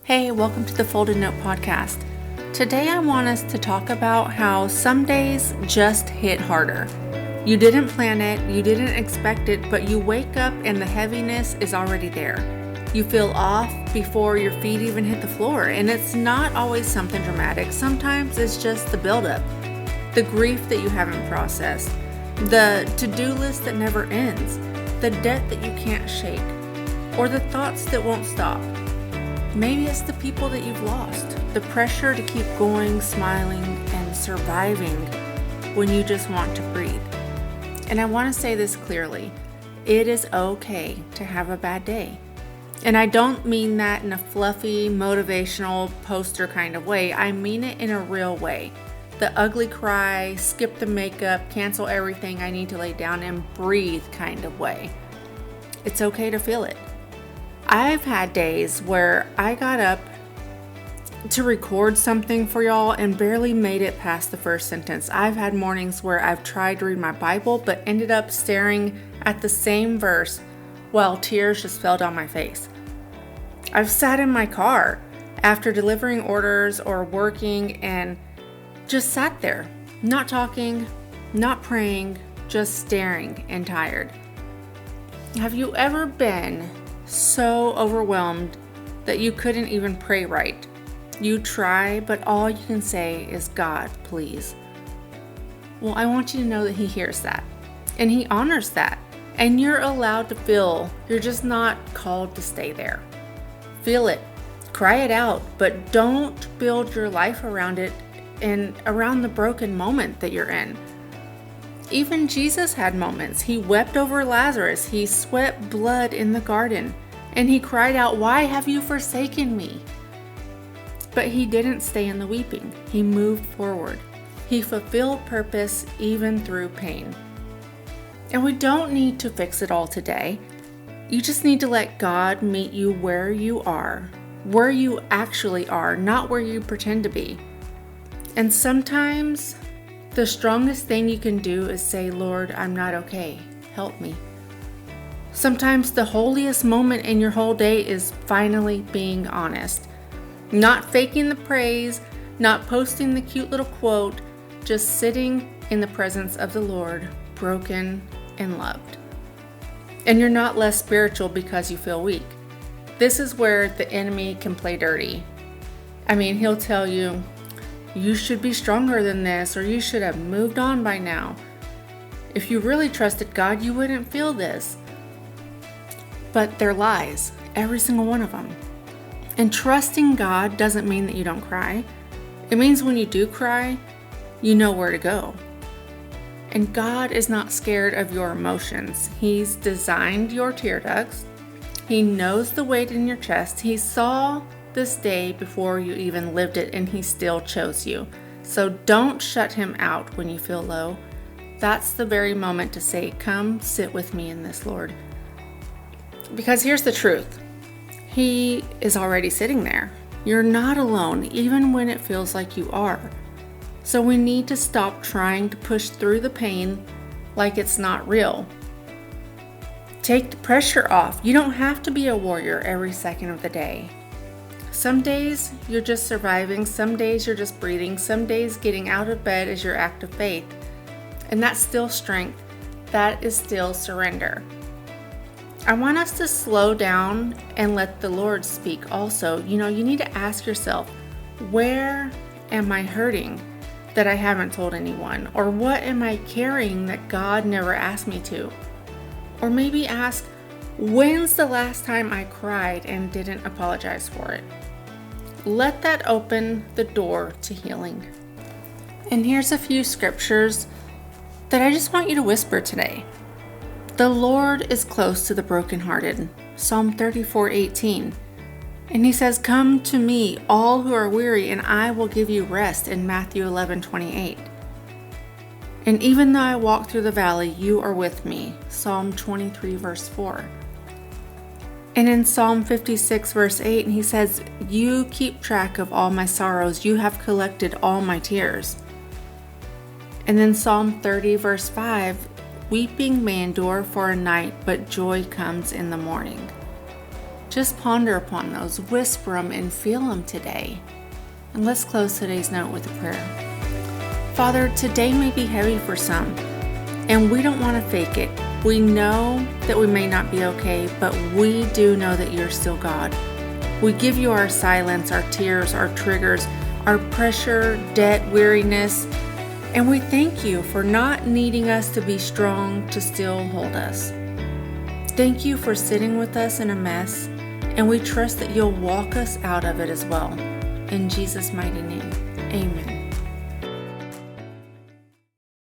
Hey, welcome to the Folded Note Podcast. Today I want us to talk about how some days just hit harder. You didn't plan it, you didn't expect it, but you wake up and the heaviness is already there. You feel off before your feet even hit the floor, and it's not always something dramatic. Sometimes it's just the buildup, the grief that you haven't processed, the to-do list that never ends, the debt that you can't shake, or the thoughts that won't stop. Maybe it's the people that you've lost, the pressure to keep going, smiling, and surviving when you just want to breathe. And I want to say this clearly. It is okay to have a bad day. And I don't mean that in a fluffy, motivational poster kind of way. I mean it in a real way. The ugly cry, skip the makeup, cancel everything I need to lay down and breathe kind of way. It's okay to feel it. I've had days where I got up to record something for y'all and barely made it past the first sentence. I've had mornings where I've tried to read my Bible but ended up staring at the same verse while tears just fell down my face. I've sat in my car after delivering orders or working and just sat there, not talking, not praying, just staring and tired. Have you ever been so overwhelmed that you couldn't even pray right? You try, but all you can say is, God, please. Well, I want you to know that He hears that and He honors that. And you're allowed to feel. You're just not called to stay there. Feel it, cry it out, but don't build your life around it and around the broken moment that you're in. Even Jesus had moments. He wept over Lazarus. He sweat blood in the garden. And He cried out, "Why have you forsaken me?" But He didn't stay in the weeping. He moved forward. He fulfilled purpose even through pain. And we don't need to fix it all today. You just need to let God meet you where you are, where you actually are, not where you pretend to be. And sometimes the strongest thing you can do is say, "Lord, I'm not okay. Help me." Sometimes the holiest moment in your whole day is finally being honest. Not faking the praise, not posting the cute little quote, just sitting in the presence of the Lord, broken and loved. And you're not less spiritual because you feel weak. This is where the enemy can play dirty. I mean, he'll tell you, you should be stronger than this, or you should have moved on by now. If you really trusted God, you wouldn't feel this. But they're lies, every single one of them. And trusting God doesn't mean that you don't cry. It means when you do cry, you know where to go. And God is not scared of your emotions. He's designed your tear ducts. He knows the weight in your chest. He saw this day before you even lived it, and He still chose you. So don't shut Him out when you feel low. That's the very moment to say, "Come sit with me in this, Lord." Because here's the truth. He is already sitting there. You're not alone, even when it feels like you are. So we need to stop trying to push through the pain like it's not real. Take the pressure off. You don't have to be a warrior every second of the day. Some days you're just surviving. Some days you're just breathing. Some days getting out of bed is your act of faith. And that's still strength. That is still surrender. I want us to slow down and let the Lord speak also. You need to ask yourself, where am I hurting that I haven't told anyone? Or what am I carrying that God never asked me to? Or maybe ask, when's the last time I cried and didn't apologize for it? Let that open the door to healing. And here's a few scriptures that I just want you to whisper today. The Lord is close to the brokenhearted, Psalm 34:18. And He says, "Come to me, all who are weary, and I will give you rest," in Matthew 11:28. And even though I walk through the valley, you are with me, Psalm 23 verse 4. And in Psalm 56 verse 8, He says, "You keep track of all my sorrows. You have collected all my tears." And then Psalm 30 verse 5, "Weeping may endure for a night, but joy comes in the morning." Just ponder upon those, whisper them, and feel them today. And let's close today's note with a prayer. Father, today may be heavy for some, and we don't want to fake it. We know that we may not be okay, but we do know that you're still God. We give you our silence, our tears, our triggers, our pressure, debt, weariness, and we thank you for not needing us to be strong to still hold us. Thank you for sitting with us in a mess, and we trust that you'll walk us out of it as well. In Jesus' mighty name, amen.